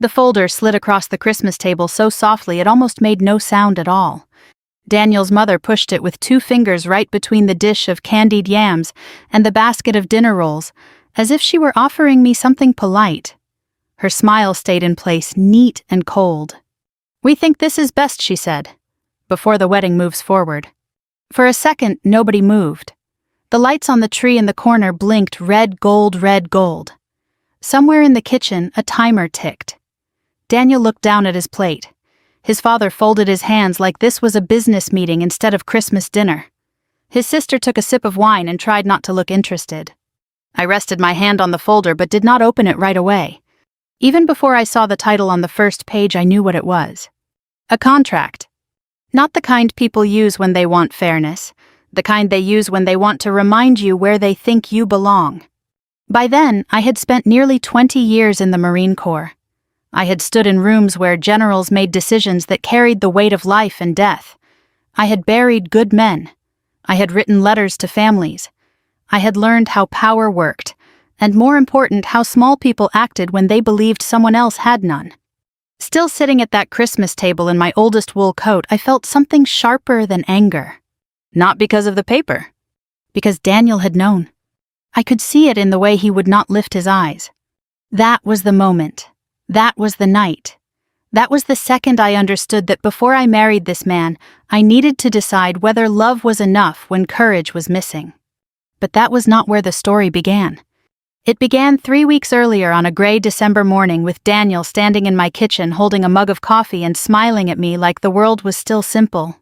The folder slid across the Christmas table so softly it almost made no sound at all. Daniel's mother pushed it with 2 fingers right between the dish of candied yams and the basket of dinner rolls, as if she were offering me something polite. Her smile stayed in place, neat and cold. "We think this is best," she said, "before the wedding moves forward." For a second, nobody moved. The lights on the tree in the corner blinked red gold, red gold. Somewhere in the kitchen, a timer ticked. Daniel looked down at his plate. His father folded his hands like this was a business meeting instead of Christmas dinner. His sister took a sip of wine and tried not to look interested. I rested my hand on the folder but did not open it right away. Even before I saw the title on the first page, I knew what it was. A contract. Not the kind people use when they want fairness, the kind they use when they want to remind you where they think you belong. By then, I had spent nearly 20 years in the Marine Corps. I had stood in rooms where generals made decisions that carried the weight of life and death. I had buried good men. I had written letters to families. I had learned how power worked, and more important, how small people acted when they believed someone else had none. Still sitting at that Christmas table in my oldest wool coat, I felt something sharper than anger. Not because of the paper. Because Daniel had known. I could see it in the way he would not lift his eyes. That was the moment. That was the night. That was the second I understood that before I married this man, I needed to decide whether love was enough when courage was missing. But that was not where the story began. It began 3 weeks earlier on a gray December morning with Daniel standing in my kitchen holding a mug of coffee and smiling at me like the world was still simple.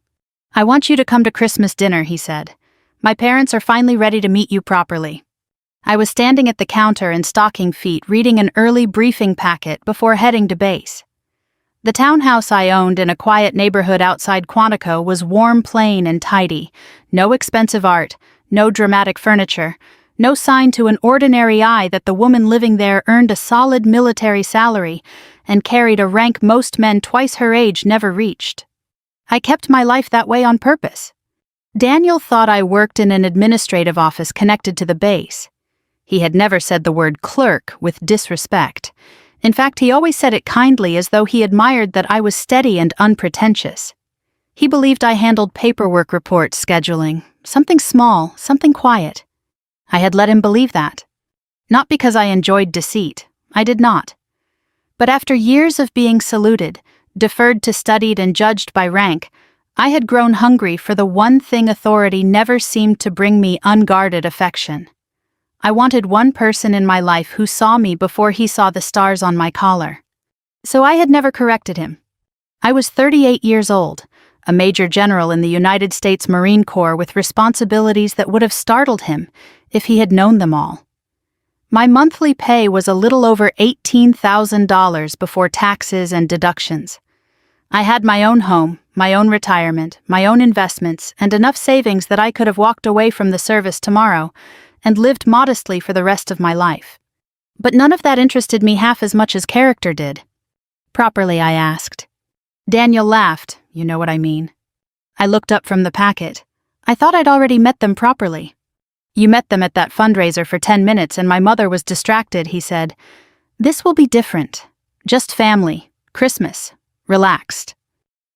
"I want you to come to Christmas dinner," he said. "My parents are finally ready to meet you properly." I was standing at the counter in stocking feet reading an early briefing packet before heading to base. The townhouse I owned in a quiet neighborhood outside Quantico was warm, plain, and tidy. No expensive art, no dramatic furniture, no sign to an ordinary eye that the woman living there earned a solid military salary and carried a rank most men twice her age never reached. I kept my life that way on purpose. Daniel thought I worked in an administrative office connected to the base. He had never said the word clerk with disrespect. In fact, he always said it kindly, as though he admired that I was steady and unpretentious. He believed I handled paperwork reports, scheduling, something small, something quiet. I had let him believe that. Not because I enjoyed deceit. I did not. But after years of being saluted, deferred to, studied, and judged by rank, I had grown hungry for the one thing authority never seemed to bring me: unguarded affection. I wanted one person in my life who saw me before he saw the stars on my collar. So I had never corrected him. I was 38 years old, a major general in the United States Marine Corps with responsibilities that would have startled him if he had known them all. My monthly pay was a little over $18,000 before taxes and deductions. I had my own home, my own retirement, my own investments, and enough savings that I could have walked away from the service tomorrow and lived modestly for the rest of my life. But none of that interested me half as much as character did. "Properly?" I asked. Daniel laughed. "You know what I mean." I looked up from the packet. "I thought I'd already met them properly." "You met them at that fundraiser for 10 minutes and my mother was distracted," he said. "This will be different. Just family, Christmas, relaxed."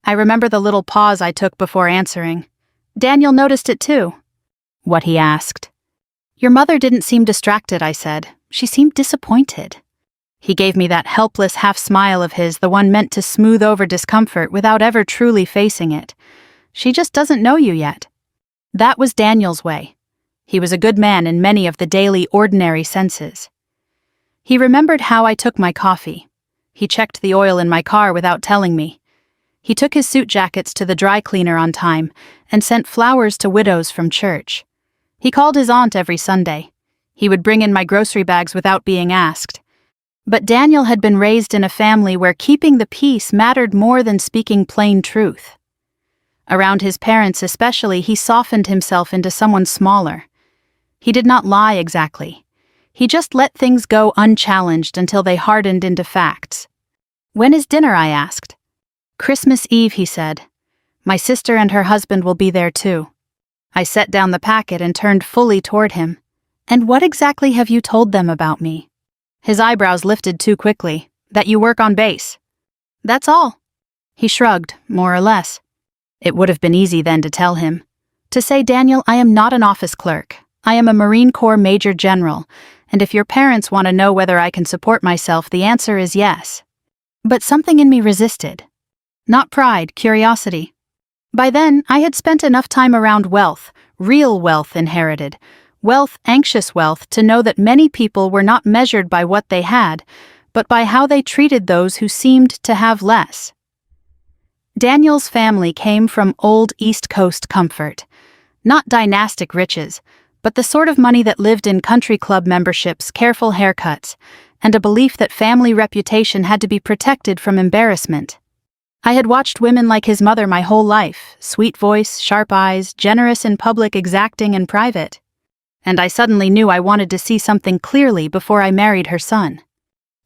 I remember the little pause I took before answering. Daniel noticed it too. "What?" he asked. "Your mother didn't seem distracted," I said. "She seemed disappointed." He gave me that helpless half-smile of his, the one meant to smooth over discomfort without ever truly facing it. "She just doesn't know you yet." That was Daniel's way. He was a good man in many of the daily, ordinary senses. He remembered how I took my coffee. He checked the oil in my car without telling me. He took his suit jackets to the dry cleaner on time and sent flowers to widows from church. He called his aunt every Sunday. He would bring in my grocery bags without being asked. But Daniel had been raised in a family where keeping the peace mattered more than speaking plain truth. Around his parents especially, he softened himself into someone smaller. He did not lie exactly. He just let things go unchallenged until they hardened into facts. "When is dinner?" I asked. "Christmas Eve," he said. "My sister and her husband will be there too." I set down the packet and turned fully toward him. "And what exactly have you told them about me?" His eyebrows lifted too quickly. That you work on base. That's all. He shrugged, more or less. It would have been easy then to tell him. To say, Daniel, I am not an office clerk. I am a Marine Corps Major General, and if your parents want to know whether I can support myself, the answer is yes. But something in me resisted. Not pride, curiosity. By then, I had spent enough time around wealth, real wealth inherited, wealth, anxious wealth, to know that many people were not measured by what they had, but by how they treated those who seemed to have less. Daniel's family came from old East Coast comfort. Not dynastic riches, but the sort of money that lived in country club memberships, careful haircuts, and a belief that family reputation had to be protected from embarrassment. I had watched women like his mother my whole life, sweet voice, sharp eyes, generous in public, exacting in private. And I suddenly knew I wanted to see something clearly before I married her son.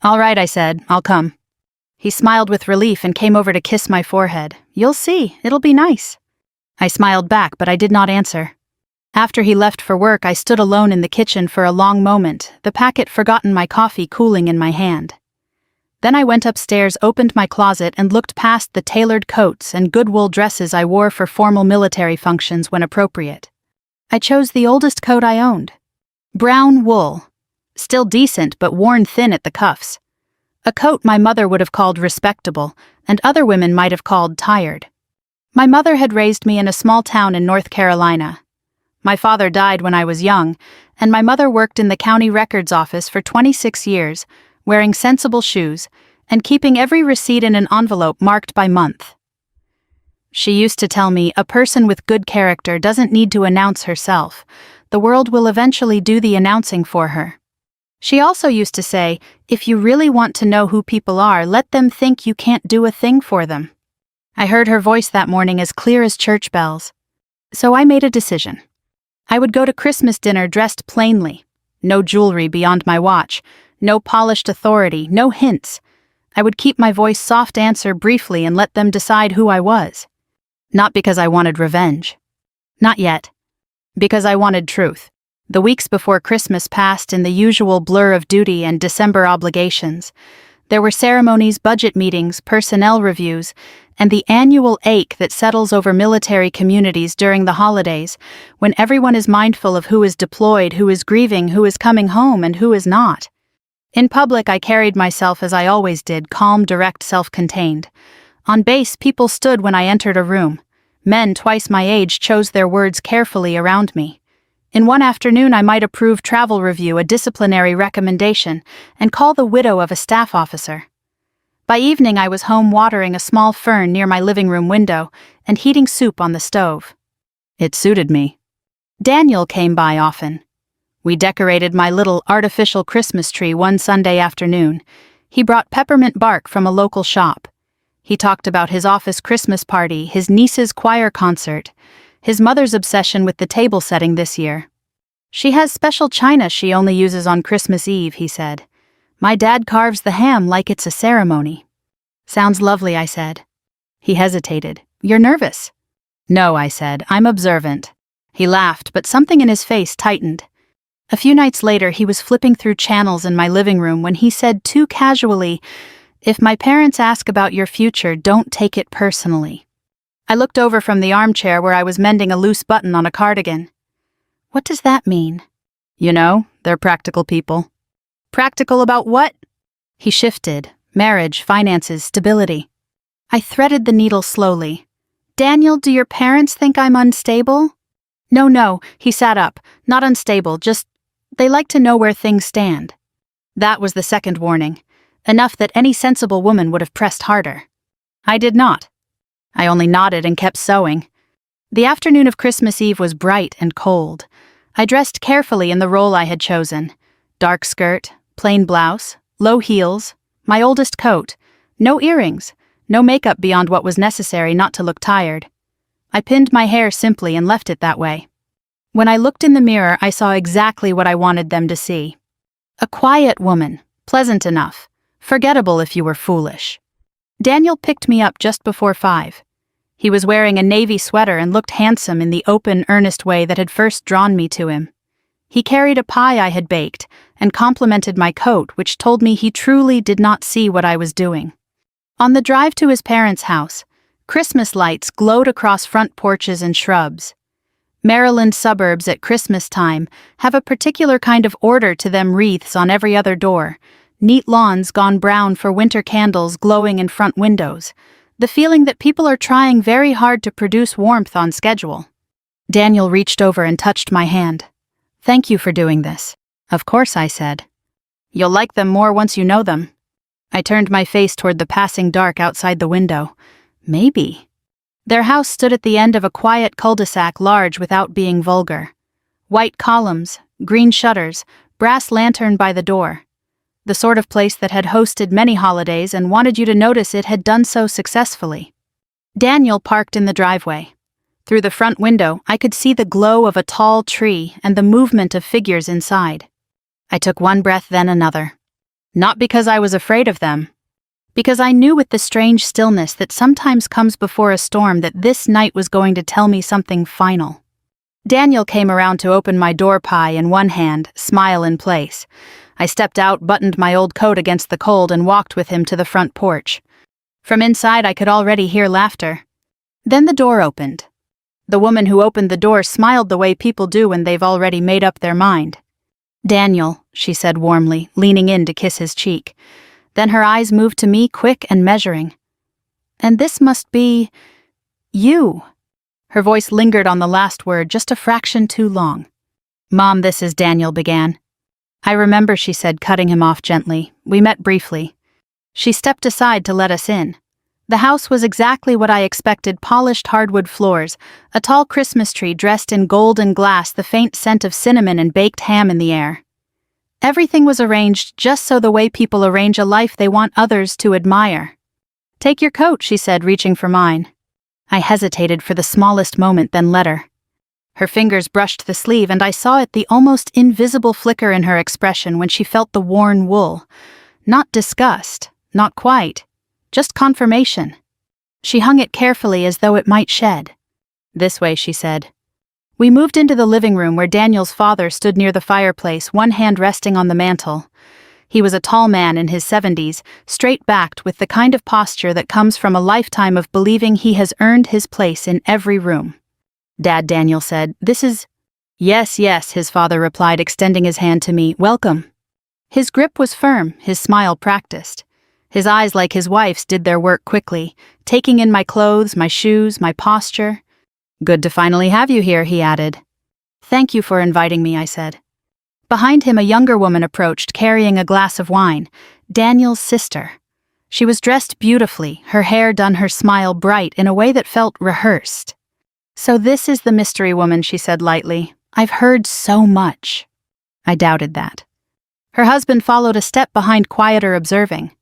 All right, I said, I'll come. He smiled with relief and came over to kiss my forehead. You'll see, it'll be nice. I smiled back, but I did not answer. After he left for work, I stood alone in the kitchen for a long moment, the packet forgotten my coffee cooling in my hand. Then I went upstairs, opened my closet, and looked past the tailored coats and good wool dresses I wore for formal military functions when appropriate. I chose the oldest coat I owned. Brown wool. Still decent, but worn thin at the cuffs. A coat my mother would have called respectable, and other women might have called tired. My mother had raised me in a small town in North Carolina. My father died when I was young, and my mother worked in the county records office for 26 years, wearing sensible shoes, and keeping every receipt in an envelope marked by month. She used to tell me, a person with good character doesn't need to announce herself. The world will eventually do the announcing for her. She also used to say, if you really want to know who people are, let them think you can't do a thing for them. I heard her voice that morning as clear as church bells. So I made a decision. I would go to Christmas dinner dressed plainly. No jewelry beyond my watch. No polished authority, no hints. I would keep my voice soft, answer briefly, and let them decide who I was. Not because I wanted revenge. Not yet. Because I wanted truth. The weeks before Christmas passed in the usual blur of duty and December obligations. There were ceremonies, budget meetings, personnel reviews, and the annual ache that settles over military communities during the holidays, when everyone is mindful of who is deployed, who is grieving, who is coming home, and who is not. In public, I carried myself as I always did, calm, direct, self-contained. On base, people stood when I entered a room. Men twice my age chose their words carefully around me. In one afternoon, I might approve travel review, a disciplinary recommendation, and call the widow of a staff officer. By evening, I was home watering a small fern near my living room window and heating soup on the stove. It suited me. Daniel came by often. We decorated my little artificial Christmas tree one Sunday afternoon. He brought peppermint bark from a local shop. He talked about his office Christmas party, his niece's choir concert, his mother's obsession with the table setting this year. She has special china she only uses on Christmas Eve, he said. My dad carves the ham like it's a ceremony. Sounds lovely, I said. He hesitated. You're nervous? No, I said. I'm observant. He laughed, but something in his face tightened. A few nights later, he was flipping through channels in my living room when he said too casually, if my parents ask about your future, don't take it personally. I looked over from the armchair where I was mending a loose button on a cardigan. What does that mean? You know, they're practical people. Practical about what? He shifted. Marriage, finances, stability. I threaded the needle slowly. Daniel, do your parents think I'm unstable? No, he sat up. Not unstable, just they like to know where things stand. That was the second warning. Enough that any sensible woman would have pressed harder. I did not. I only nodded and kept sewing. The afternoon of Christmas Eve was bright and cold. I dressed carefully in the role I had chosen. Dark skirt, plain blouse, low heels, my oldest coat, no earrings, no makeup beyond what was necessary not to look tired. I pinned my hair simply and left it that way. When I looked in the mirror, I saw exactly what I wanted them to see. A quiet woman, pleasant enough, forgettable if you were foolish. Daniel picked me up just before 5. He was wearing a navy sweater and looked handsome in the open, earnest way that had first drawn me to him. He carried a pie I had baked, and complimented my coat, which told me he truly did not see what I was doing. On the drive to his parents' house, Christmas lights glowed across front porches and shrubs. Maryland suburbs at Christmas time have a particular kind of order to them, wreaths on every other door, neat lawns gone brown for winter candles glowing in front windows, the feeling that people are trying very hard to produce warmth on schedule. Daniel reached over and touched my hand. "Thank you for doing this." "Of course," I said. "You'll like them more once you know them." I turned my face toward the passing dark outside the window. Maybe. Their house stood at the end of a quiet cul-de-sac, large without being vulgar. White columns, green shutters, brass lantern by the door. The sort of place that had hosted many holidays and wanted you to notice it had done so successfully. Daniel parked in the driveway. Through the front window, I could see the glow of a tall tree and the movement of figures inside. I took one breath, then another. Not because I was afraid of them, because I knew with the strange stillness that sometimes comes before a storm that this night was going to tell me something final. Daniel came around to open my door pie in one hand, smile in place. I stepped out, buttoned my old coat against the cold, and walked with him to the front porch. From inside I could already hear laughter. Then the door opened. The woman who opened the door smiled the way people do when they've already made up their mind. "Daniel," she said warmly, leaning in to kiss his cheek. Then her eyes moved to me, quick and measuring. "And this must be... you." Her voice lingered on the last word just a fraction too long. "Mom, this is Daniel," began. "I remember," she said, cutting him off gently. "We met briefly." She stepped aside to let us in. The house was exactly what I expected: polished hardwood floors, a tall Christmas tree dressed in gold and glass, the faint scent of cinnamon and baked ham in the air. Everything was arranged just so the way people arrange a life they want others to admire. "Take your coat," she said, reaching for mine. I hesitated for the smallest moment, then let her. Her fingers brushed the sleeve, and I saw the almost invisible flicker in her expression when she felt the worn wool. Not disgust, not quite, just confirmation. She hung it carefully as though it might shed. "This way," she said. We moved into the living room where Daniel's father stood near the fireplace, one hand resting on the mantel. He was a tall man in his 70s, straight-backed, with the kind of posture that comes from a lifetime of believing he has earned his place in every room. "Dad," Daniel said, "this is..." "Yes, yes," his father replied, extending his hand to me. "Welcome." His grip was firm, his smile practiced. His eyes, like his wife's, did their work quickly, taking in my clothes, my shoes, my posture. "Good to finally have you here," he added. "Thank you for inviting me," I said. Behind him, a younger woman approached, carrying a glass of wine, Daniel's sister. She was dressed beautifully, her hair done, her smile bright in a way that felt rehearsed. "So this is the mystery woman," she said lightly. "I've heard so much." I doubted that. Her husband followed a step behind, quieter, observing.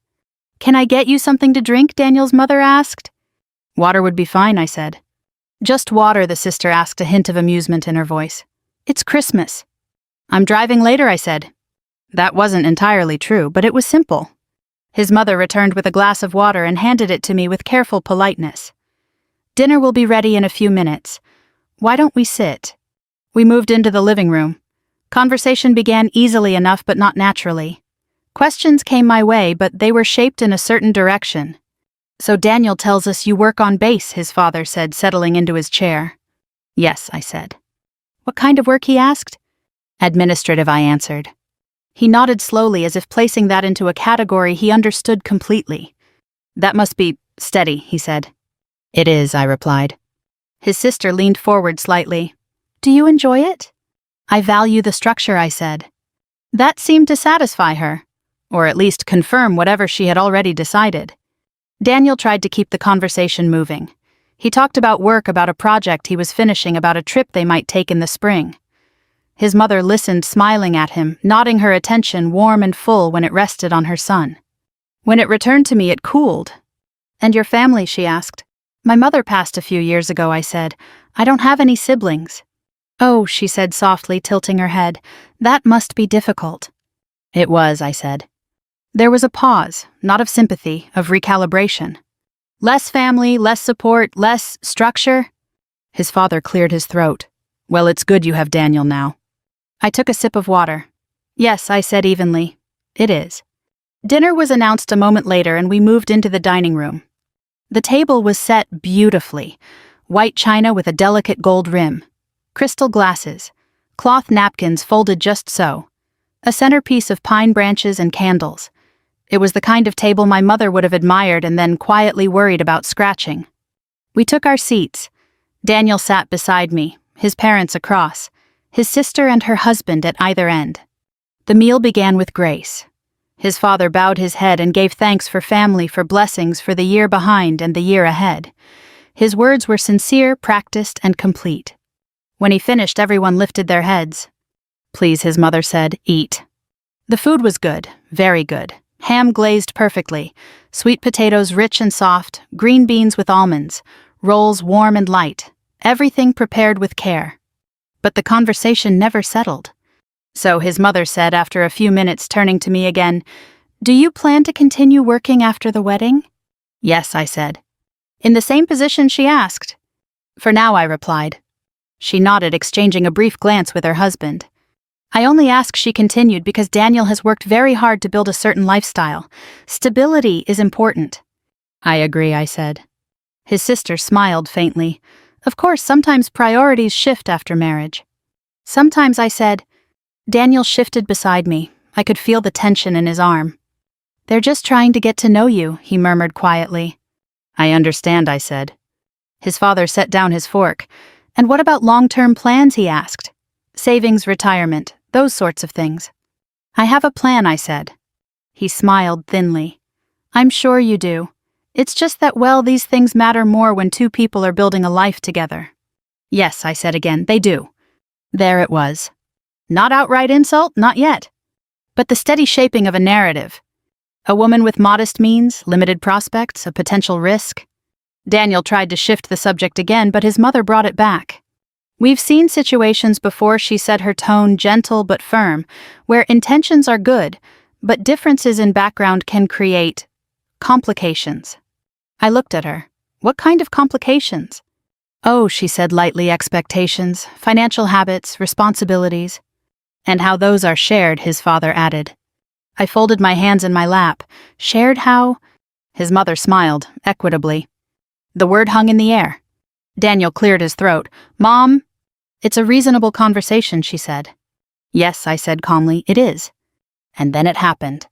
"Can I get you something to drink?" Daniel's mother asked. "Water would be fine," I said. "Just water," the sister asked, a hint of amusement in her voice. "It's Christmas." "I'm driving later," I said. That wasn't entirely true, but it was simple. His mother returned with a glass of water and handed it to me with careful politeness. "Dinner will be ready in a few minutes. Why don't we sit?" We moved into the living room. Conversation began easily enough, but not naturally. Questions came my way, but they were shaped in a certain direction. "So Daniel tells us you work on base," his father said, settling into his chair. "Yes," I said. "What kind of work?" he asked. "Administrative," I answered. He nodded slowly, as if placing that into a category he understood completely. "That must be steady," he said. "It is," I replied. His sister leaned forward slightly. "Do you enjoy it?" "I value the structure," I said. That seemed to satisfy her, or at least confirm whatever she had already decided. Daniel tried to keep the conversation moving. He talked about work, about a project he was finishing, about a trip they might take in the spring. His mother listened, smiling at him, nodding her attention warm and full when it rested on her son. When it returned to me, it cooled. "And your family?" she asked. "My mother passed a few years ago," I said. "I don't have any siblings." "Oh," she said softly, tilting her head. "That must be difficult." "It was," I said. There was a pause, not of sympathy, of recalibration. "Less family, less support, less structure?" His father cleared his throat. "Well, it's good you have Daniel now." I took a sip of water. Yes, I said evenly. It is. Dinner was announced a moment later and we moved into the dining room. The table was set beautifully. White china with a delicate gold rim. Crystal glasses. Cloth napkins folded just so. A centerpiece of pine branches and candles. It was the kind of table my mother would have admired and then quietly worried about scratching. We took our seats. Daniel sat beside me, his parents across, his sister and her husband at either end. The meal began with grace. His father bowed his head and gave thanks for family, for blessings for the year behind and the year ahead. His words were sincere, practiced, and complete. When he finished, everyone lifted their heads. Please, his mother said, eat. The food was good, very good. Ham glazed perfectly, sweet potatoes rich and soft, green beans with almonds, rolls warm and light, everything prepared with care. But the conversation never settled. So his mother said after a few minutes, turning to me again, "Do you plan to continue working after the wedding?" "Yes," I said. "In the same position?" she asked. "For now," I replied. She nodded, exchanging a brief glance with her husband. "I only ask," she continued, "because Daniel has worked very hard to build a certain lifestyle. Stability is important." "I agree," I said. His sister smiled faintly. "Of course, sometimes priorities shift after marriage." "Sometimes," I said. Daniel shifted beside me. I could feel the tension in his arm. "They're just trying to get to know you," he murmured quietly. "I understand," I said. His father set down his fork. "And what about long-term plans?" he asked. "Savings, retirement, those sorts of things." "I have a plan," I said. He smiled thinly. "I'm sure you do. It's just that, well, these things matter more when two people are building a life together." "Yes," I said again, "they do." There it was. Not outright insult, not yet. But the steady shaping of a narrative. A woman with modest means, limited prospects, a potential risk. Daniel tried to shift the subject again, but his mother brought it back. "We've seen situations before," she said, her tone gentle but firm, "where intentions are good, but differences in background can create complications." I looked at her. "What kind of complications?" "Oh," she said lightly, "expectations, financial habits, responsibilities." "And how those are shared," his father added. I folded my hands in my lap. "Shared how?" His mother smiled, equitably. The word hung in the air. Daniel cleared his throat. "Mom, it's a reasonable conversation," she said. "Yes," I said calmly, "it is." And then it happened.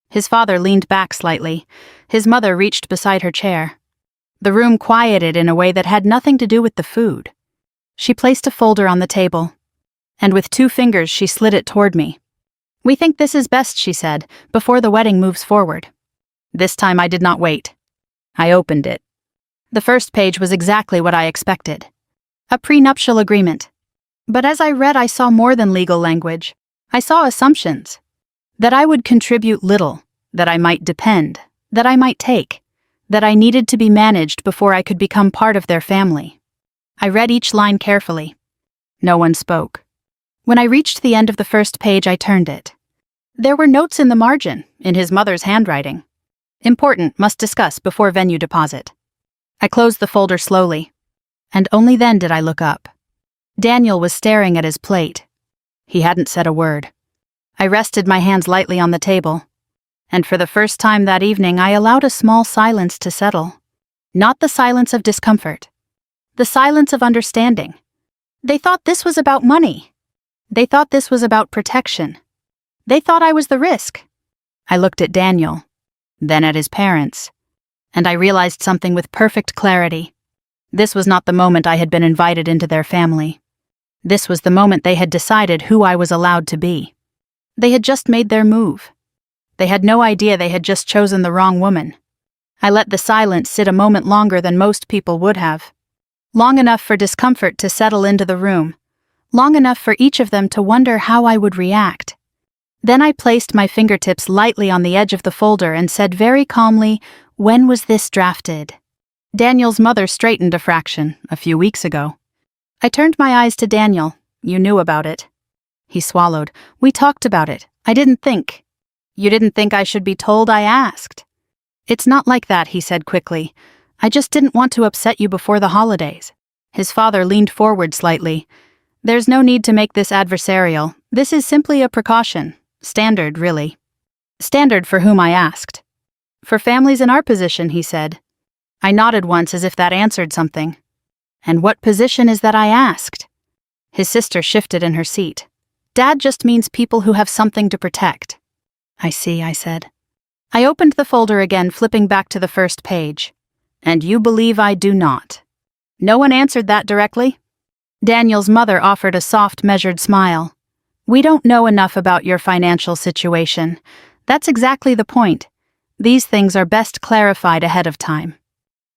His father leaned back slightly. His mother reached beside her chair. The room quieted in a way that had nothing to do with the food. She placed a folder on the table, and with 2 fingers she slid it toward me. "We think this is best," she said, "before the wedding moves forward." This time I did not wait. I opened it. The first page was exactly what I expected. A prenuptial agreement. But as I read, I saw more than legal language. I saw assumptions. That I would contribute little, that I might depend, that I might take, that I needed to be managed before I could become part of their family. I read each line carefully. No one spoke. When I reached the end of the first page, I turned it. There were notes in the margin, in his mother's handwriting. "Important, must discuss before venue deposit." I closed the folder slowly, and only then did I look up. Daniel was staring at his plate. He hadn't said a word. I rested my hands lightly on the table, and for the first time that evening I allowed a small silence to settle. Not the silence of discomfort. The silence of understanding. They thought this was about money. They thought this was about protection. They thought I was the risk. I looked at Daniel, then at his parents, and I realized something with perfect clarity. This was not the moment I had been invited into their family. This was the moment they had decided who I was allowed to be. They had just made their move. They had no idea they had just chosen the wrong woman. I let the silence sit a moment longer than most people would have. Long enough for discomfort to settle into the room. Long enough for each of them to wonder how I would react. Then I placed my fingertips lightly on the edge of the folder and said very calmly, "When was this drafted?" Daniel's mother straightened a fraction, a few weeks ago. I turned my eyes to Daniel. "You knew about it." He swallowed. "We talked about it. I didn't think." "You didn't think I should be told?" I asked. "It's not like that," he said quickly. "I just didn't want to upset you before the holidays." His father leaned forward slightly. "There's no need to make this adversarial. This is simply a precaution. Standard, really. Standard for whom, I asked. For families in our position, he said. I nodded once as if that answered something. And what position is that, I asked? His sister shifted in her seat. Dad just means people who have something to protect. I see, I said. I opened the folder again, flipping back to the first page. And you believe I do not? No one answered that directly. Daniel's mother offered a soft, measured smile. We don't know enough about your financial situation. That's exactly the point. These things are best clarified ahead of time.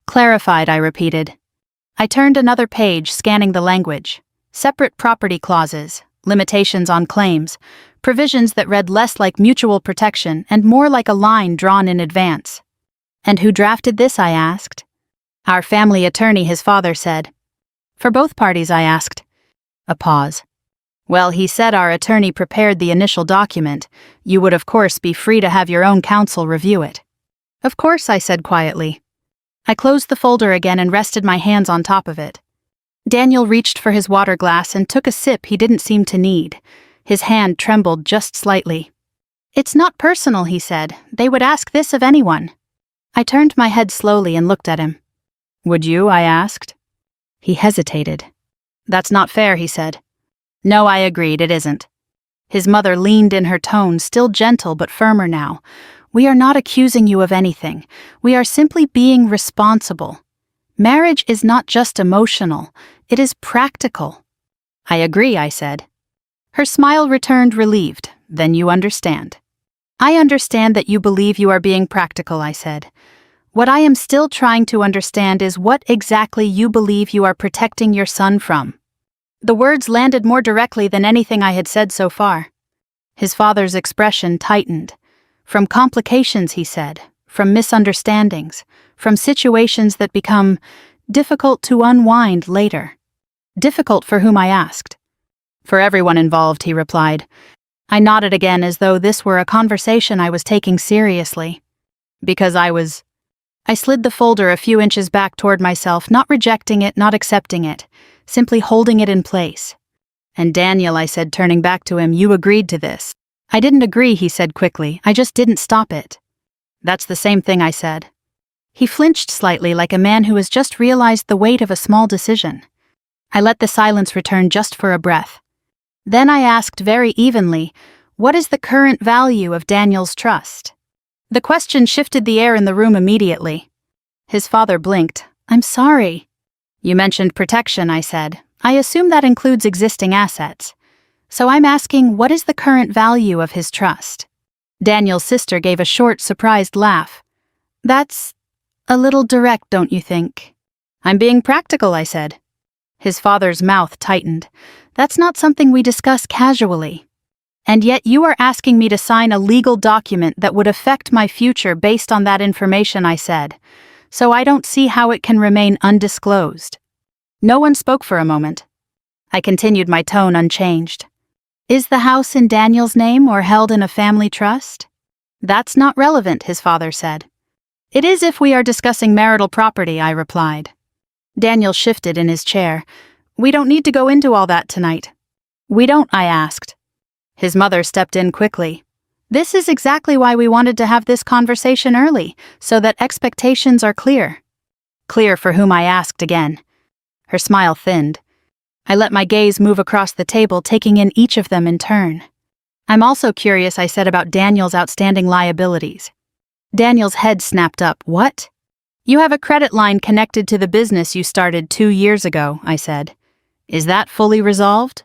Clarified, I repeated. I turned another page, scanning the language. Separate property clauses, limitations on claims, provisions that read less like mutual protection and more like a line drawn in advance. And who drafted this, I asked. Our family attorney, his father said. For both parties, I asked. A pause. Well, he said our attorney prepared the initial document. You would, of course, be free to have your own counsel review it. Of course, I said quietly. I closed the folder again and rested my hands on top of it. Daniel reached for his water glass and took a sip he didn't seem to need. His hand trembled just slightly. It's not personal, he said. They would ask this of anyone. I turned my head slowly and looked at him. Would you? I asked. He hesitated. That's not fair, he said. No, I agreed, it isn't. His mother leaned in, her tone still gentle but firmer now. We are not accusing you of anything. We are simply being responsible. Marriage is not just emotional, it is practical. I agree, I said. Her smile returned, relieved. Then you understand. I understand that you believe you are being practical, I said. What I am still trying to understand is what exactly you believe you are protecting your son from. The words landed more directly than anything I had said so far. His father's expression tightened. From complications, he said, from misunderstandings, from situations that become difficult to unwind later. Difficult for whom, I asked. For everyone involved, he replied. I nodded again as though this were a conversation I was taking seriously. Because I slid the folder a few inches back toward myself, not rejecting it, not accepting it, simply holding it in place. And Daniel, I said, turning back to him, you agreed to this. I didn't agree, he said quickly. I just didn't stop it. That's the same thing, I said. He flinched slightly, like a man who has just realized the weight of a small decision. I let the silence return just for a breath. Then I asked very evenly, what is the current value of Daniel's trust? The question shifted the air in the room immediately. His father blinked. I'm sorry. You mentioned protection, I said. I assume that includes existing assets. So I'm asking, what is the current value of his trust? Daniel's sister gave a short, surprised laugh. That's a little direct, don't you think? I'm being practical, I said. His father's mouth tightened. That's not something we discuss casually. And yet you are asking me to sign a legal document that would affect my future based on that information, I said. So I don't see how it can remain undisclosed. No one spoke for a moment. I continued, my tone unchanged. Is the house in Daniel's name or held in a family trust? That's not relevant, his father said. It is if we are discussing marital property, I replied. Daniel shifted in his chair. We don't need to go into all that tonight. We don't, I asked. His mother stepped in quickly. This is exactly why we wanted to have this conversation early, so that expectations are clear. Clear for whom, I asked again. Her smile thinned. I let my gaze move across the table, taking in each of them in turn. I'm also curious, I said, about Daniel's outstanding liabilities. Daniel's head snapped up. What? You have a credit line connected to the business you started 2 years ago, I said. Is that fully resolved?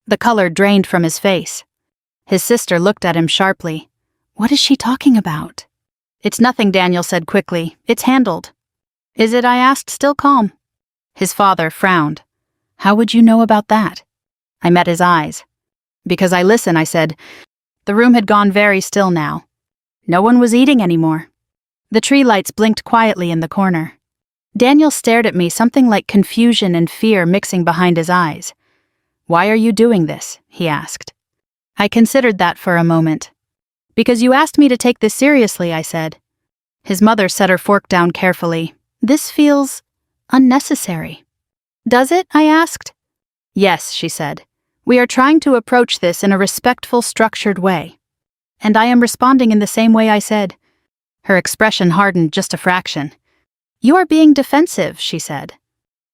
The color drained from his face. His sister looked at him sharply. What is she talking about? It's nothing, Daniel said quickly. It's handled. Is it? I asked, still calm. His father frowned. How would you know about that? I met his eyes. Because I listen, I said. The room had gone very still now. No one was eating anymore. The tree lights blinked quietly in the corner. Daniel stared at me, something like confusion and fear mixing behind his eyes. Why are you doing this? He asked. I considered that for a moment. Because you asked me to take this seriously, I said. His mother set her fork down carefully. This feels unnecessary. Does it? I asked. Yes, she said. We are trying to approach this in a respectful, structured way. And I am responding in the same way I said. Her expression hardened just a fraction. You are being defensive, she said.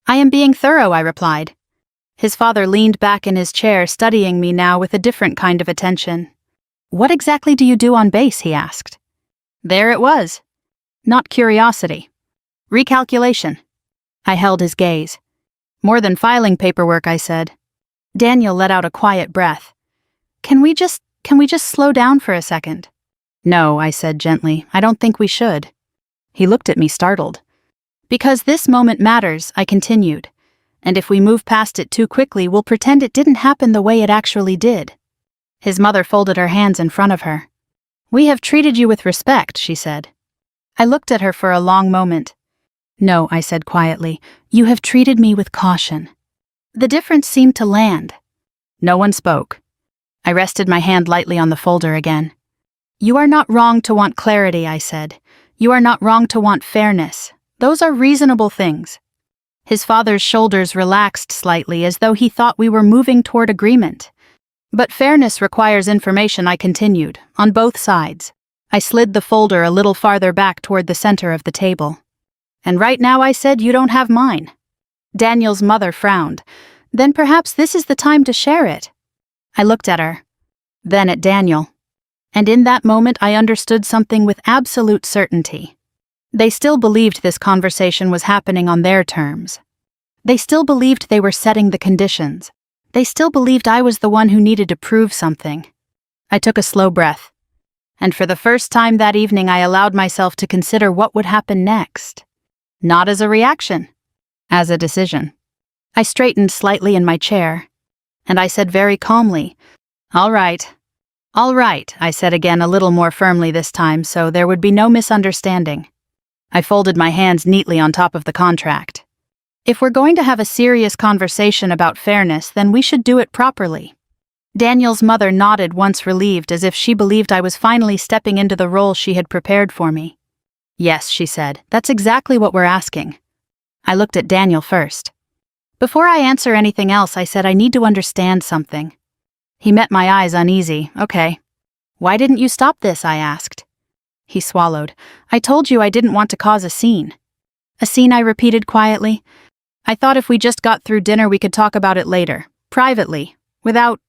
I am being thorough, I replied. His father leaned back in his chair, studying me now with a different kind of attention. What exactly do you do on base, he asked. There it was. Not curiosity. Recalculation. I held his gaze. More than filing paperwork, I said. Daniel let out a quiet breath. Can we just slow down for a second? No, I said gently. I don't think we should. He looked at me startled. Because this moment matters, I continued. And if we move past it too quickly, we'll pretend it didn't happen the way it actually did. His mother folded her hands in front of her. We have treated you with respect, she said. I looked at her for a long moment. No, I said quietly, you have treated me with caution. The difference seemed to land. No one spoke. I rested my hand lightly on the folder again. You are not wrong to want clarity, I said. You are not wrong to want fairness. Those are reasonable things. His father's shoulders relaxed slightly as though he thought we were moving toward agreement. But fairness requires information, I continued, on both sides. I slid the folder a little farther back toward the center of the table. And right now, I said, you don't have mine. Daniel's mother frowned. Then perhaps this is the time to share it. I looked at her, then at Daniel. And in that moment, I understood something with absolute certainty. They still believed this conversation was happening on their terms. They still believed they were setting the conditions. They still believed I was the one who needed to prove something. I took a slow breath. And for the first time that evening, I allowed myself to consider what would happen next. Not as a reaction, as a decision. I straightened slightly in my chair, and I said very calmly, All right, I said again a little more firmly this time, so there would be no misunderstanding. I folded my hands neatly on top of the contract. If we're going to have a serious conversation about fairness, then we should do it properly. Daniel's mother nodded once relieved, as if she believed I was finally stepping into the role she had prepared for me. Yes, she said, that's exactly what we're asking. I looked at Daniel first. Before I answer anything else, I said I need to understand something. He met my eyes uneasy. Okay. Why didn't you stop this, I asked. He swallowed. I told you I didn't want to cause a scene. A scene, I repeated quietly. I thought if we just got through dinner we could talk about it later, privately, without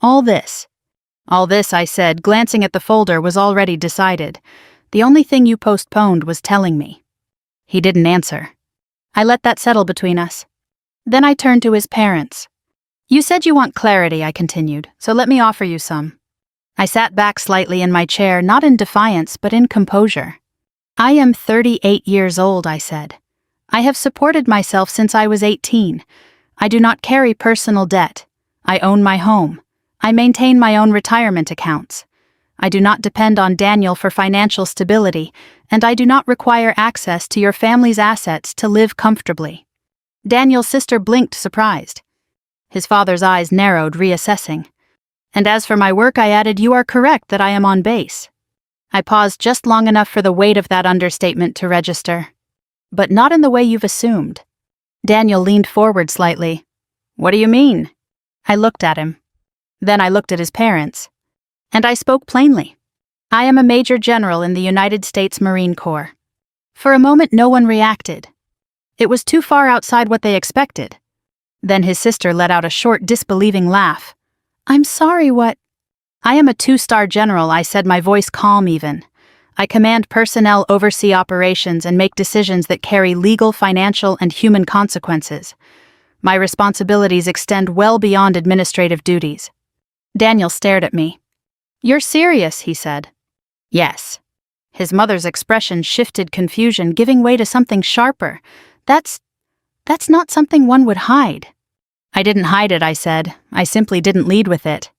all this. All this, I said, glancing at the folder, was already decided. The only thing you postponed was telling me. He didn't answer. I let that settle between us. Then I turned to his parents. You said you want clarity, I continued, so let me offer you some. I sat back slightly in my chair, not in defiance, but in composure. I am 38 years old, I said. I have supported myself since I was 18. I do not carry personal debt. I own my home. I maintain my own retirement accounts. I do not depend on Daniel for financial stability, and I do not require access to your family's assets to live comfortably. Daniel's sister blinked, surprised. His father's eyes narrowed, reassessing. And as for my work, I added, you are correct that I am on base. I paused just long enough for the weight of that understatement to register. But not in the way you've assumed. Daniel leaned forward slightly. What do you mean? I looked at him. Then I looked at his parents. And I spoke plainly. I am a Major General in the United States Marine Corps. For a moment, no one reacted. It was too far outside what they expected. Then his sister let out a short, disbelieving laugh. I'm sorry, what? I am a 2-star general, I said, my voice calm even. I command personnel, oversee operations, and make decisions that carry legal, financial, and human consequences. My responsibilities extend well beyond administrative duties. Daniel stared at me. You're serious, he said. Yes. His mother's expression shifted, confusion giving way to something sharper. That's not something one would hide. I didn't hide it, I said. I simply didn't lead with it.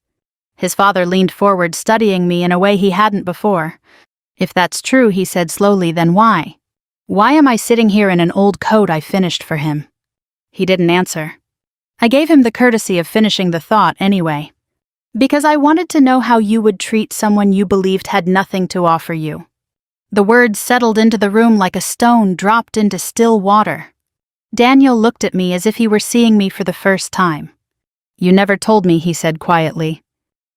His father leaned forward, studying me in a way he hadn't before. If that's true, he said slowly, then why? Why am I sitting here in an old coat I finished for him? He didn't answer. I gave him the courtesy of finishing the thought anyway. Because I wanted to know how you would treat someone you believed had nothing to offer you. The words settled into the room like a stone dropped into still water. Daniel looked at me as if he were seeing me for the first time. You never told me, he said quietly.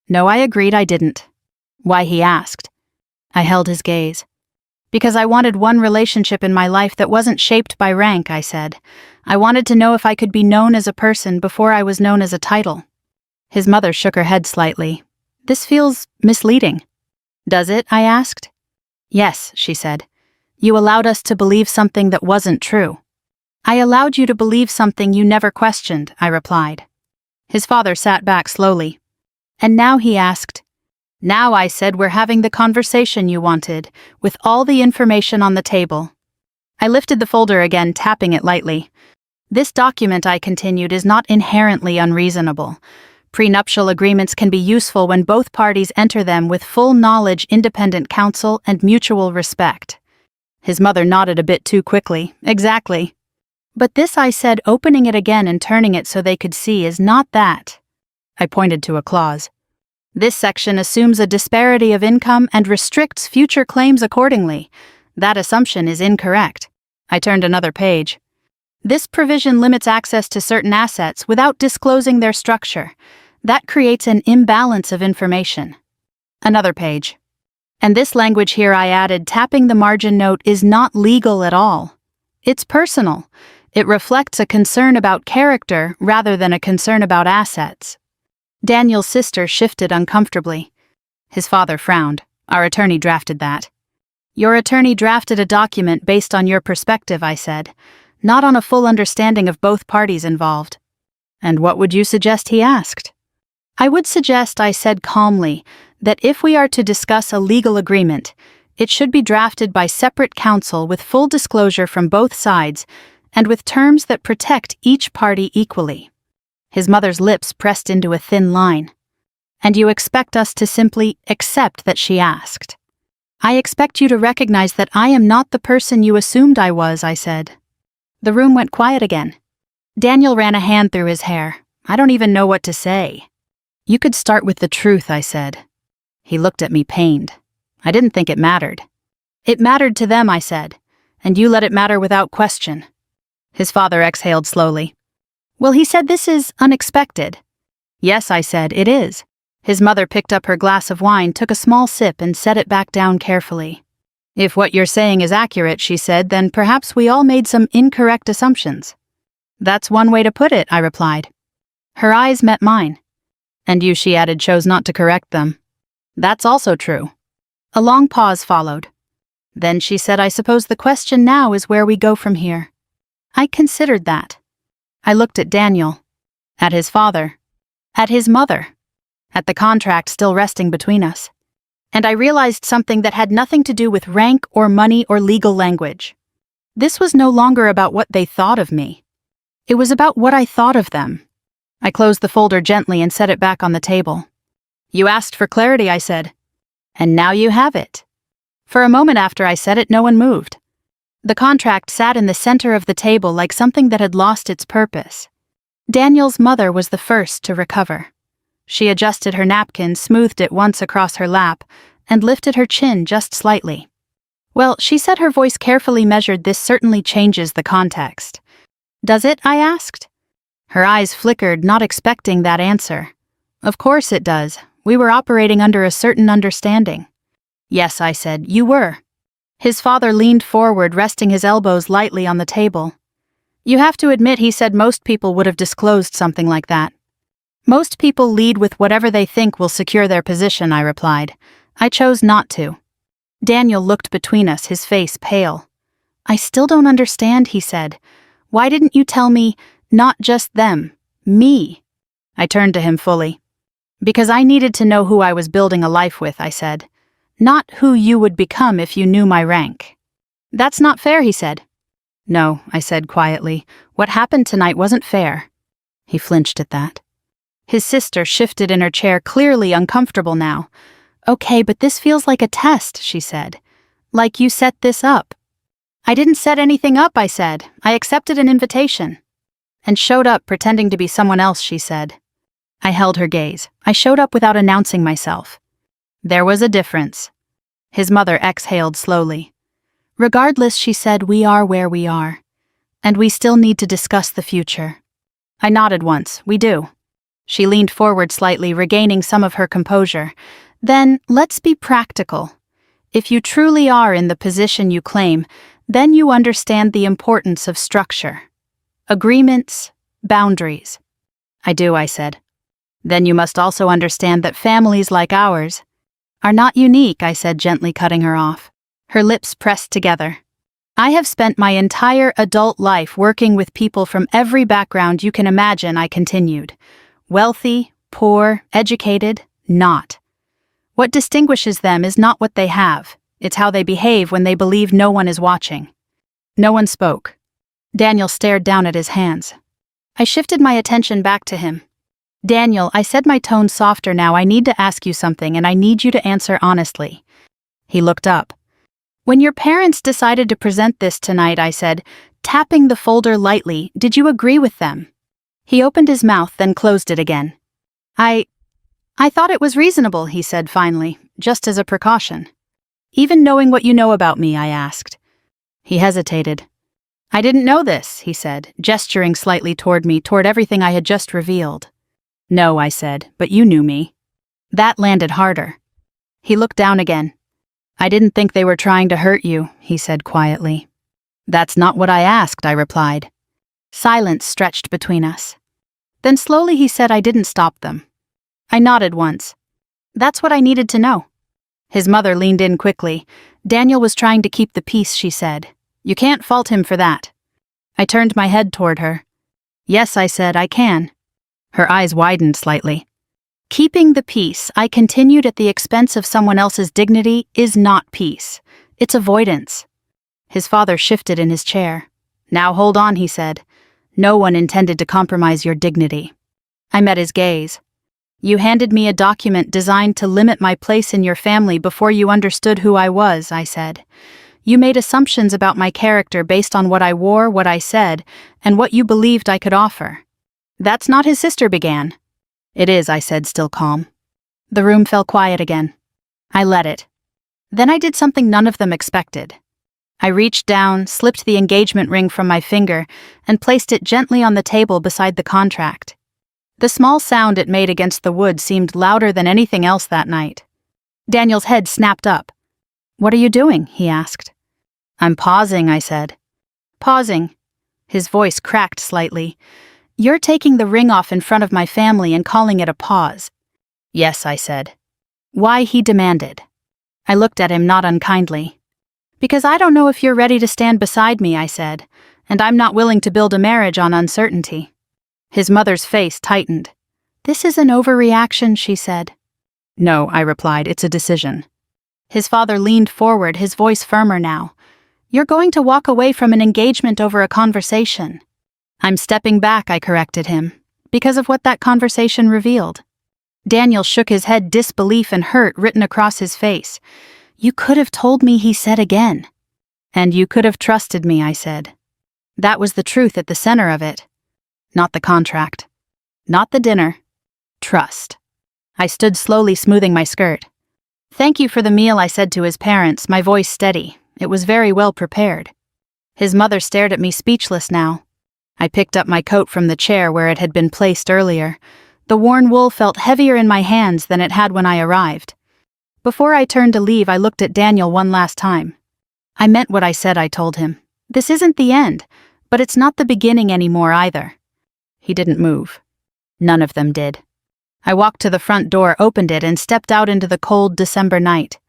No, I agreed, I didn't. Why, he asked. I held his gaze. Because I wanted one relationship in my life that wasn't shaped by rank, I said. I wanted to know if I could be known as a person before I was known as a title. His mother shook her head slightly. This feels misleading. Does it? I asked. Yes, she said. You allowed us to believe something that wasn't true. I allowed you to believe something you never questioned, I replied. His father sat back slowly. And now, he asked. Now, I said, we're having the conversation you wanted, with all the information on the table. I lifted the folder again, tapping it lightly. This document, I continued, is not inherently unreasonable. Prenuptial agreements can be useful when both parties enter them with full knowledge, independent counsel, and mutual respect. His mother nodded a bit too quickly. Exactly. But this, I said, opening it again and turning it so they could see, is not that. I pointed to a clause. This section assumes a disparity of income and restricts future claims accordingly. That assumption is incorrect. I turned another page. This provision limits access to certain assets without disclosing their structure. That creates an imbalance of information. Another page. And this language here, I added, tapping the margin note, is not legal at all. It's personal. It reflects a concern about character rather than a concern about assets. Daniel's sister shifted uncomfortably. His father frowned. Our attorney drafted that. Your attorney drafted a document based on your perspective, I said, not on a full understanding of both parties involved. And what would you suggest? He asked. I would suggest, I said calmly, that if we are to discuss a legal agreement, it should be drafted by separate counsel with full disclosure from both sides and with terms that protect each party equally. His mother's lips pressed into a thin line. And you expect us to simply accept that? She asked. I expect you to recognize that I am not the person you assumed I was, I said. The room went quiet again. Daniel ran a hand through his hair. I don't even know what to say. You could start with the truth, I said. He looked at me pained. I didn't think it mattered. It mattered to them, I said, and you let it matter without question. His father exhaled slowly. Well, he said, this is unexpected. Yes, I said, it is. His mother picked up her glass of wine, took a small sip, and set it back down carefully. If what you're saying is accurate, she said, then perhaps we all made some incorrect assumptions. That's one way to put it, I replied. Her eyes met mine. And you, she added, chose not to correct them. That's also true. A long pause followed. Then she said, I suppose the question now is where we go from here. I considered that. I looked at Daniel, at his father, at his mother, at the contract still resting between us. And I realized something that had nothing to do with rank or money or legal language. This was no longer about what they thought of me. It was about what I thought of them. I closed the folder gently and set it back on the table. You asked for clarity, I said. And now you have it. For a moment after I said it, no one moved. The contract sat in the center of the table like something that had lost its purpose. Daniel's mother was the first to recover. She adjusted her napkin, smoothed it once across her lap, and lifted her chin just slightly. Well, she said, her voice carefully measured, this certainly changes the context. Does it? I asked. Her eyes flickered, not expecting that answer. Of course it does. We were operating under a certain understanding. Yes, I said, you were. His father leaned forward, resting his elbows lightly on the table. You have to admit, he said, most people would have disclosed something like that. Most people lead with whatever they think will secure their position, I replied. I chose not to. Daniel looked between us, his face pale. I still don't understand, he said. Why didn't you tell me, not just them, me? I turned to him fully. Because I needed to know who I was building a life with, I said. Not who you would become if you knew my rank. That's not fair, he said. No, I said quietly. What happened tonight wasn't fair. He flinched at that. His sister shifted in her chair, clearly uncomfortable now. Okay, but this feels like a test, she said. Like you set this up. I didn't set anything up, I said. I accepted an invitation. And showed up pretending to be someone else, she said. I held her gaze. I showed up without announcing myself. There was a difference. His mother exhaled slowly. Regardless, she said, we are where we are. And we still need to discuss the future. I nodded once. We do. She leaned forward slightly, regaining some of her composure. Then, let's be practical. If you truly are in the position you claim, then you understand the importance of structure. Agreements, boundaries. I do, I said. Then you must also understand that families like ours are not unique, I said, gently cutting her off. Her lips pressed together. I have spent my entire adult life working with people from every background you can imagine, I continued. Wealthy, poor, educated, not. What distinguishes them is not what they have, it's how they behave when they believe no one is watching. No one spoke. Daniel stared down at his hands. I shifted my attention back to him. Daniel, I said, my tone softer now, I need to ask you something and I need you to answer honestly. He looked up. When your parents decided to present this tonight, I said, tapping the folder lightly, did you agree with them? He opened his mouth, then closed it again. I thought it was reasonable, he said finally, just as a precaution. Even knowing what you know about me, I asked. He hesitated. I didn't know this, he said, gesturing slightly toward me, toward everything I had just revealed. No, I said, but you knew me. That landed harder. He looked down again. I didn't think they were trying to hurt you, he said quietly. That's not what I asked, I replied. Silence stretched between us. Then slowly he said, I didn't stop them. I nodded once. That's what I needed to know. His mother leaned in quickly. Daniel was trying to keep the peace, she said. You can't fault him for that. I turned my head toward her. Yes, I said, I can. Her eyes widened slightly. Keeping the peace, I continued, at the expense of someone else's dignity, is not peace. It's avoidance. His father shifted in his chair. Now hold on, he said. No one intended to compromise your dignity. I met his gaze. You handed me a document designed to limit my place in your family before you understood who I was, I said. You made assumptions about my character based on what I wore, what I said, and what you believed I could offer. That's not, his sister began. It is, I said, still calm. The room fell quiet again. I let it. Then I did something none of them expected. I reached down, slipped the engagement ring from my finger, and placed it gently on the table beside the contract. The small sound it made against the wood seemed louder than anything else that night. Daniel's head snapped up. What are you doing? He asked. I'm pausing, I said. Pausing. His voice cracked slightly. You're taking the ring off in front of my family and calling it a pause. Yes, I said. Why? He demanded. I looked at him, not unkindly. Because I don't know if you're ready to stand beside me, I said, and I'm not willing to build a marriage on uncertainty. His mother's face tightened. This is an overreaction, she said. No, I replied, it's a decision. His father leaned forward, his voice firmer now. You're going to walk away from an engagement over a conversation. I'm stepping back, I corrected him, because of what that conversation revealed. Daniel shook his head, disbelief and hurt written across his face. You could have told me, he said again. And you could have trusted me, I said. That was the truth at the center of it. Not the contract. Not the dinner. Trust. I stood slowly, smoothing my skirt. Thank you for the meal, I said to his parents, my voice steady. It was very well prepared. His mother stared at me, speechless now. I picked up my coat from the chair where it had been placed earlier. The worn wool felt heavier in my hands than it had when I arrived. Before I turned to leave, I looked at Daniel one last time. I meant what I said, I told him. This isn't the end, but it's not the beginning anymore either. He didn't move. None of them did. I walked to the front door, opened it, and stepped out into the cold December night.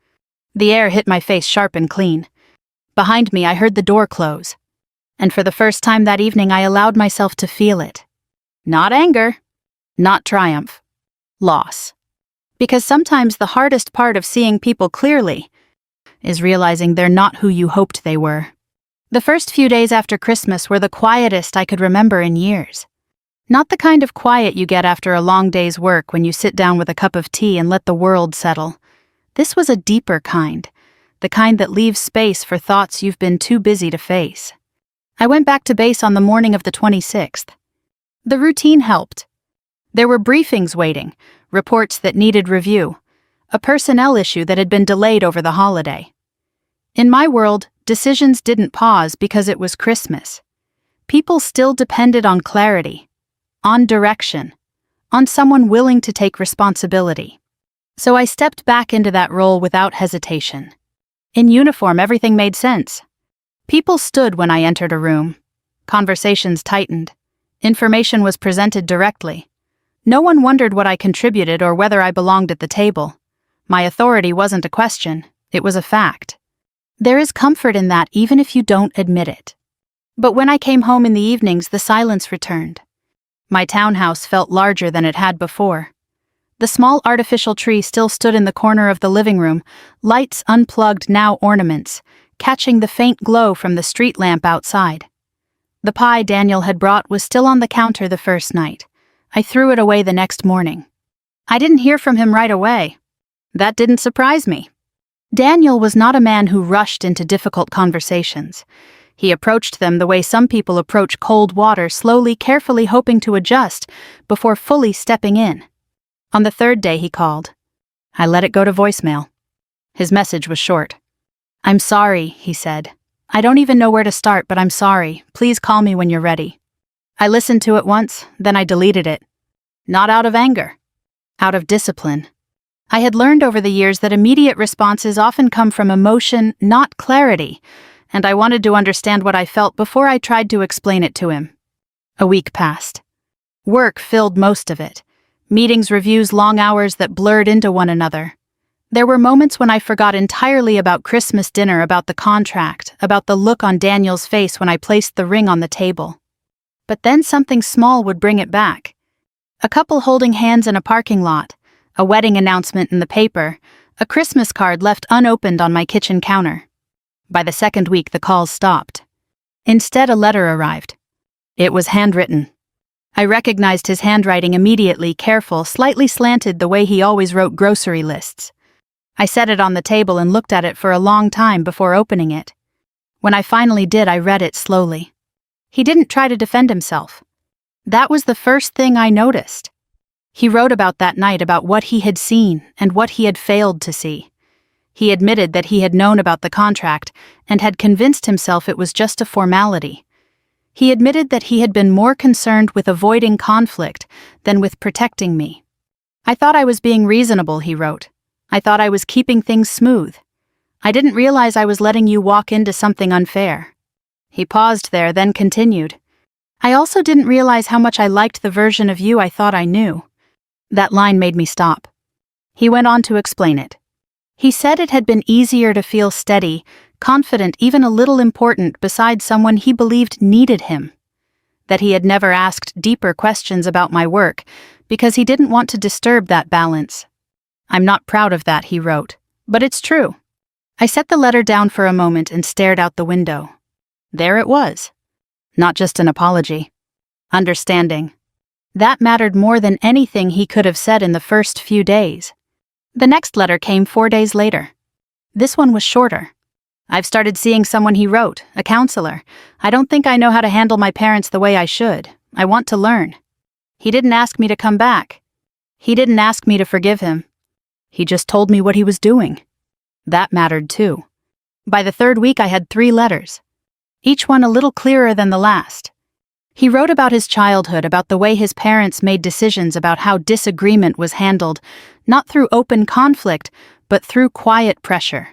The air hit my face sharp and clean. Behind me, I heard the door close. And for the first time that evening, I allowed myself to feel it. Not anger. Not triumph. Loss. Because sometimes the hardest part of seeing people clearly is realizing they're not who you hoped they were. The first few days after Christmas were the quietest I could remember in years. Not the kind of quiet you get after a long day's work when you sit down with a cup of tea and let the world settle. This was a deeper kind, the kind that leaves space for thoughts you've been too busy to face. I went back to base on the morning of the 26th. The routine helped. There were briefings waiting, reports that needed review, a personnel issue that had been delayed over the holiday. In my world, decisions didn't pause because it was Christmas. People still depended on clarity, on direction, on someone willing to take responsibility. So I stepped back into that role without hesitation. In uniform, everything made sense. People stood when I entered a room. Conversations tightened. Information was presented directly. No one wondered what I contributed or whether I belonged at the table. My authority wasn't a question, it was a fact. There is comfort in that even if you don't admit it. But when I came home in the evenings, the silence returned. My townhouse felt larger than it had before. The small artificial tree still stood in the corner of the living room, lights unplugged, now ornaments, catching the faint glow from the street lamp outside. The pie Daniel had brought was still on the counter the first night. I threw it away the next morning. I didn't hear from him right away. That didn't surprise me. Daniel was not a man who rushed into difficult conversations. He approached them the way some people approach cold water, slowly, carefully, hoping to adjust before fully stepping in. On the third day he called. I let it go to voicemail. His message was short. "I'm sorry," he said. "I don't even know where to start, but I'm sorry. Please call me when you're ready." I listened to it once, then I deleted it. Not out of anger. Out of discipline. I had learned over the years that immediate responses often come from emotion, not clarity, and I wanted to understand what I felt before I tried to explain it to him. A week passed. Work filled most of it. Meetings, reviews, long hours that blurred into one another. There were moments when I forgot entirely about Christmas dinner, about the contract, about the look on Daniel's face when I placed the ring on the table. But then something small would bring it back. A couple holding hands in a parking lot, a wedding announcement in the paper, a Christmas card left unopened on my kitchen counter. By the second week, the calls stopped. Instead, a letter arrived. It was handwritten. I recognized his handwriting immediately, careful, slightly slanted the way he always wrote grocery lists. I set it on the table and looked at it for a long time before opening it. When I finally did, I read it slowly. He didn't try to defend himself. That was the first thing I noticed. He wrote about that night, about what he had seen and what he had failed to see. He admitted that he had known about the contract and had convinced himself it was just a formality. He admitted that he had been more concerned with avoiding conflict than with protecting me. "I thought I was being reasonable," he wrote. "I thought I was keeping things smooth. I didn't realize I was letting you walk into something unfair." He paused there, then continued. "I also didn't realize how much I liked the version of you I thought I knew." That line made me stop. He went on to explain it. He said it had been easier to feel steady, confident, even a little important beside someone he believed needed him. That he had never asked deeper questions about my work because he didn't want to disturb that balance. "I'm not proud of that," he wrote, "but it's true." I set the letter down for a moment and stared out the window. There it was. Not just an apology. Understanding. That mattered more than anything he could have said in the first few days. The next letter came 4 days later. This one was shorter. "I've started seeing someone," he wrote, "a counselor. I don't think I know how to handle my parents the way I should. I want to learn." He didn't ask me to come back. He didn't ask me to forgive him. He just told me what he was doing. That mattered too. By the third week, I had 3 letters. Each one a little clearer than the last. He wrote about his childhood, about the way his parents made decisions, about how disagreement was handled, not through open conflict, but through quiet pressure.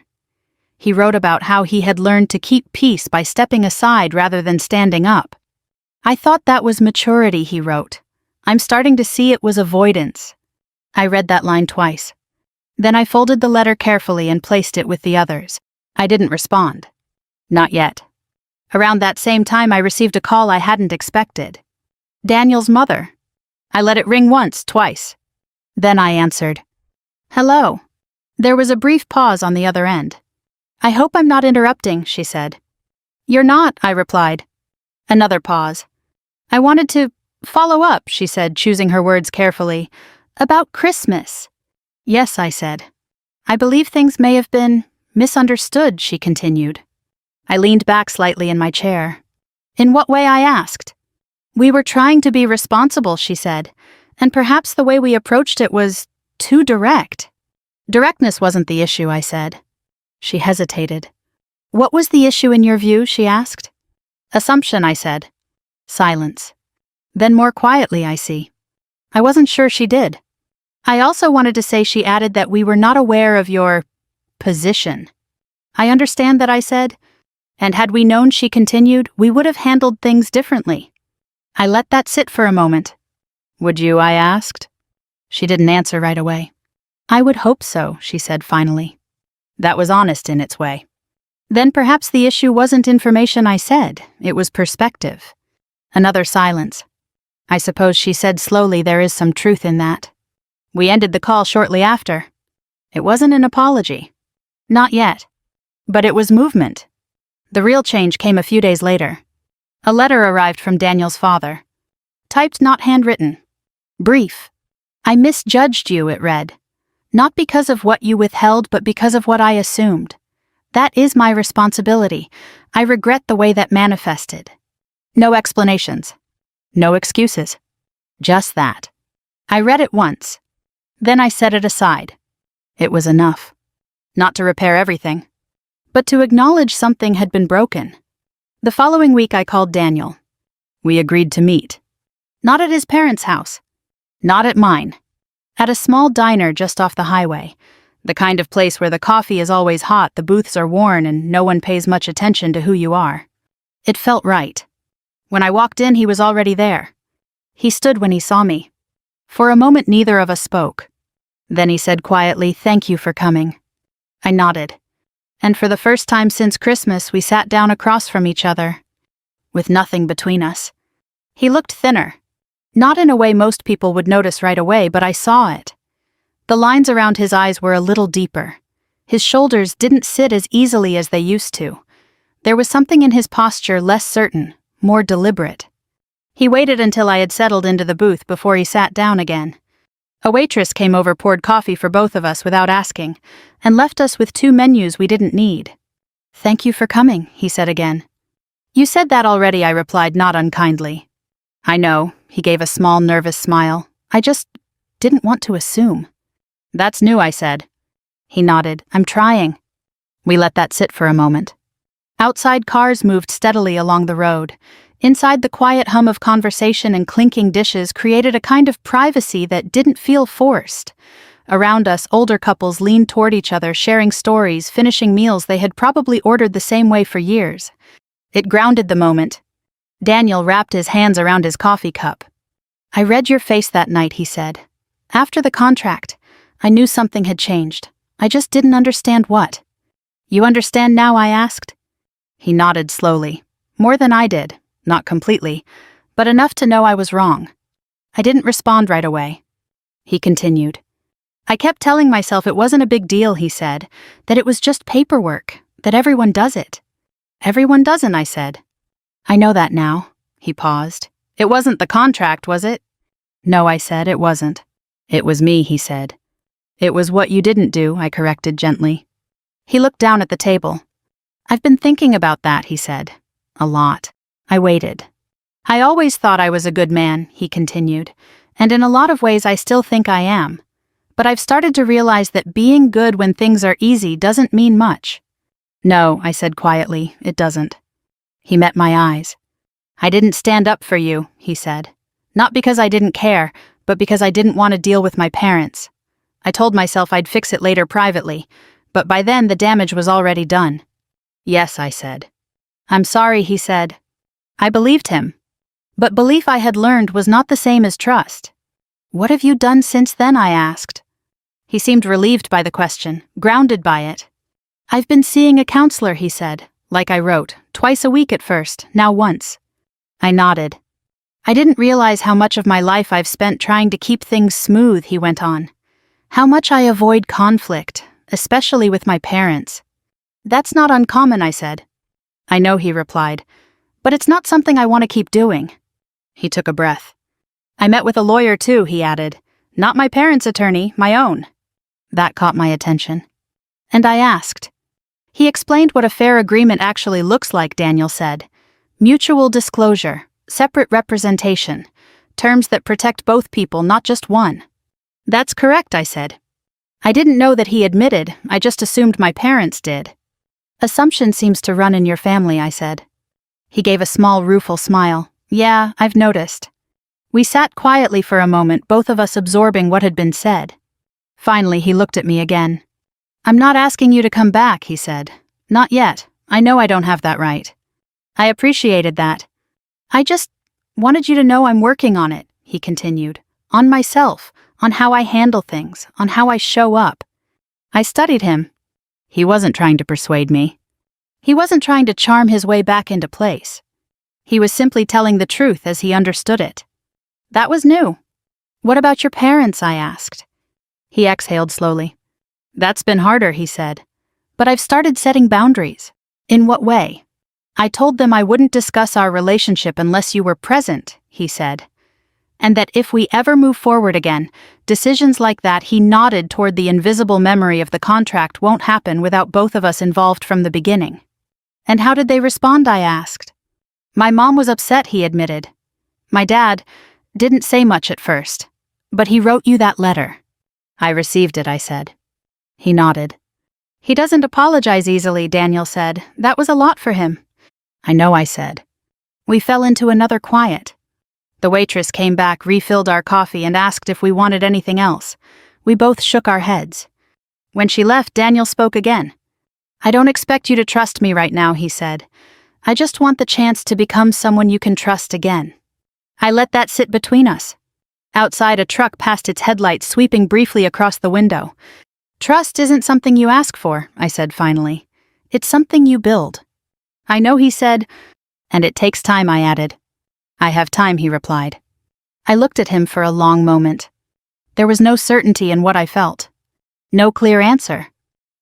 He wrote about how he had learned to keep peace by stepping aside rather than standing up. "I thought that was maturity," he wrote. "I'm starting to see it was avoidance." I read that line twice. Then I folded the letter carefully and placed it with the others. I didn't respond. Not yet. Around that same time, I received a call I hadn't expected. Daniel's mother. I let it ring once, twice. Then I answered. "Hello." There was a brief pause on the other end. "I hope I'm not interrupting," she said. "You're not," I replied. Another pause. "I wanted to follow up," she said, choosing her words carefully. "About Christmas." "Yes," I said. "I believe things may have been misunderstood," she continued. I leaned back slightly in my chair. "In what way?" I asked. "We were trying to be responsible," she said, "and perhaps the way we approached it was too direct." "Directness wasn't the issue," I said. She hesitated. "What was the issue in your view?" she asked. "Assumption," I said. Silence. Then more quietly, "I see." I wasn't sure she did. I also wanted to say, she added, that we were not aware of your position. I understand that, I said. And had we known, she continued, we would have handled things differently. I let that sit for a moment. Would you? I asked. She didn't answer right away. I would hope so, she said finally. That was honest in its way. Then perhaps the issue wasn't information, I said. It was perspective. Another silence. I suppose, she said slowly, there is some truth in that. We ended the call shortly after. It wasn't an apology. Not yet. But it was movement. The real change came a few days later. A letter arrived from Daniel's father. Typed, not handwritten. Brief. I misjudged you, it read. Not because of what you withheld, but because of what I assumed. That is my responsibility. I regret the way that manifested. No explanations. No excuses. Just that. I read it once. Then I set it aside. It was enough. Not to repair everything, but to acknowledge something had been broken. The following week I called Daniel. We agreed to meet. Not at his parents' house. Not at mine. At a small diner just off the highway. The kind of place where the coffee is always hot, the booths are worn, and no one pays much attention to who you are. It felt right. When I walked in, he was already there. He stood when he saw me. For a moment neither of us spoke. Then he said quietly, "Thank you for coming." I nodded. And for the first time since Christmas, we sat down across from each other, with nothing between us. He looked thinner. Not in a way most people would notice right away, but I saw it. The lines around his eyes were a little deeper. His shoulders didn't sit as easily as they used to. There was something in his posture less certain, more deliberate. He waited until I had settled into the booth before he sat down again. A waitress came over, poured coffee for both of us without asking, and left us with 2 menus we didn't need. "Thank you for coming," he said again. "You said that already," I replied, not unkindly. "I know," he gave a small, nervous smile. "I just didn't want to assume." "That's new," I said. He nodded. "I'm trying." We let that sit for a moment. Outside, cars moved steadily along the road. Inside, the quiet hum of conversation and clinking dishes created a kind of privacy that didn't feel forced. Around us, older couples leaned toward each other, sharing stories, finishing meals they had probably ordered the same way for years. It grounded the moment. Daniel wrapped his hands around his coffee cup. "I read your face that night," he said. "After the contract, I knew something had changed. I just didn't understand what." "You understand now?" I asked. He nodded slowly. More than I did. Not completely, but enough to know I was wrong. I didn't respond right away. He continued. "I kept telling myself it wasn't a big deal," he said, "that it was just paperwork, that everyone does it." "Everyone doesn't," I said. "I know that now." He paused. "It wasn't the contract, was it?" "No," I said, "it wasn't." "It was me," he said. "It was what you didn't do," I corrected gently. He looked down at the table. "I've been thinking about that," he said. "A lot." I waited. "I always thought I was a good man," he continued, "and in a lot of ways I still think I am. But I've started to realize that being good when things are easy doesn't mean much." "No," I said quietly, "it doesn't." He met my eyes. "I didn't stand up for you," he said. "Not because I didn't care, but because I didn't want to deal with my parents. I told myself I'd fix it later privately, but by then the damage was already done." "Yes," I said. "I'm sorry," he said. I believed him. But belief, I had learned, was not the same as trust. "What have you done since then?" I asked. He seemed relieved by the question, grounded by it. "I've been seeing a counselor," he said, like I wrote, twice a week at first, now once. I nodded. "I didn't realize how much of my life I've spent trying to keep things smooth," he went on. "How much I avoid conflict, especially with my parents." "That's not uncommon," I said. "I know," he replied. "But it's not something I want to keep doing." He took a breath. "I met with a lawyer too," he added. "Not my parents' attorney, my own." That caught my attention. And I asked. He explained what a fair agreement actually looks like, Daniel said. Mutual disclosure, separate representation, terms that protect both people, not just one. "That's correct," I said. I didn't know that he admitted, I just assumed my parents did. "Assumption seems to run in your family," I said. He gave a small, rueful smile. "Yeah, I've noticed." We sat quietly for a moment, both of us absorbing what had been said. Finally, he looked at me again. "I'm not asking you to come back," he said. "Not yet. I know I don't have that right." I appreciated that. "I just wanted you to know I'm working on it," he continued. "On myself, on how I handle things, on how I show up." I studied him. He wasn't trying to persuade me. He wasn't trying to charm his way back into place. He was simply telling the truth as he understood it. That was new. "What about your parents?" I asked. He exhaled slowly. "That's been harder," he said. "But I've started setting boundaries." "In what way?" "I told them I wouldn't discuss our relationship unless you were present," he said. "And that if we ever move forward again, decisions like that," he nodded toward the invisible memory of the contract, "won't happen without both of us involved from the beginning." "And how did they respond?" I asked. "My mom was upset," he admitted. "My dad didn't say much at first. But he wrote you that letter." "I received it," I said. He nodded. "He doesn't apologize easily," Daniel said. "That was a lot for him." "I know," I said. We fell into another quiet. The waitress came back, refilled our coffee, and asked if we wanted anything else. We both shook our heads. When she left, Daniel spoke again. "I don't expect you to trust me right now," he said. "I just want the chance to become someone you can trust again." I let that sit between us. Outside, a truck passed its headlights, sweeping briefly across the window. "Trust isn't something you ask for," I said finally. "It's something you build." "I know," he said. "And it takes time," I added. "I have time," he replied. I looked at him for a long moment. There was no certainty in what I felt. No clear answer.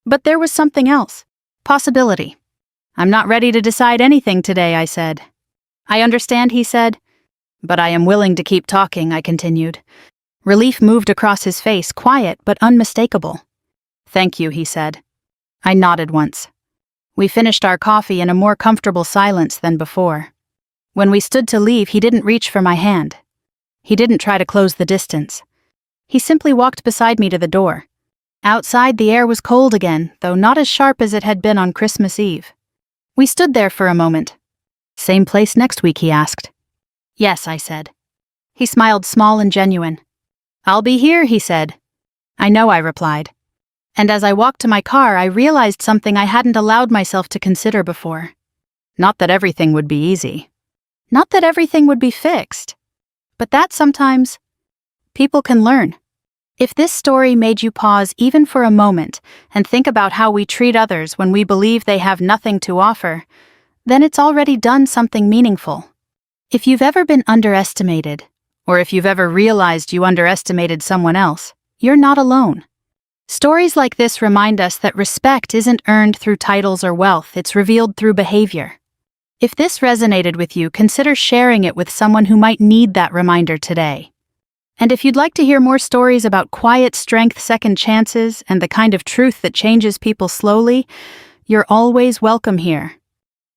But there was something else. Possibility. "I'm not ready to decide anything today," I said. "I understand," he said. "But I am willing to keep talking," I continued. Relief moved across his face, quiet but unmistakable. "Thank you," he said. I nodded once. We finished our coffee in a more comfortable silence than before. When we stood to leave, he didn't reach for my hand. He didn't try to close the distance. He simply walked beside me to the door. Outside, the air was cold again, though not as sharp as it had been on Christmas Eve. We stood there for a moment. "Same place next week?" he asked. "Yes," I said. He smiled, small and genuine. "I'll be here," he said. "I know," I replied. And as I walked to my car, I realized something I hadn't allowed myself to consider before. Not that everything would be easy. Not that everything would be fixed. But that sometimes people can learn. If this story made you pause even for a moment and think about how we treat others when we believe they have nothing to offer, then it's already done something meaningful. If you've ever been underestimated, or if you've ever realized you underestimated someone else, you're not alone. Stories like this remind us that respect isn't earned through titles or wealth, it's revealed through behavior. If this resonated with you, consider sharing it with someone who might need that reminder today. And if you'd like to hear more stories about quiet strength, second chances, and the kind of truth that changes people slowly, you're always welcome here.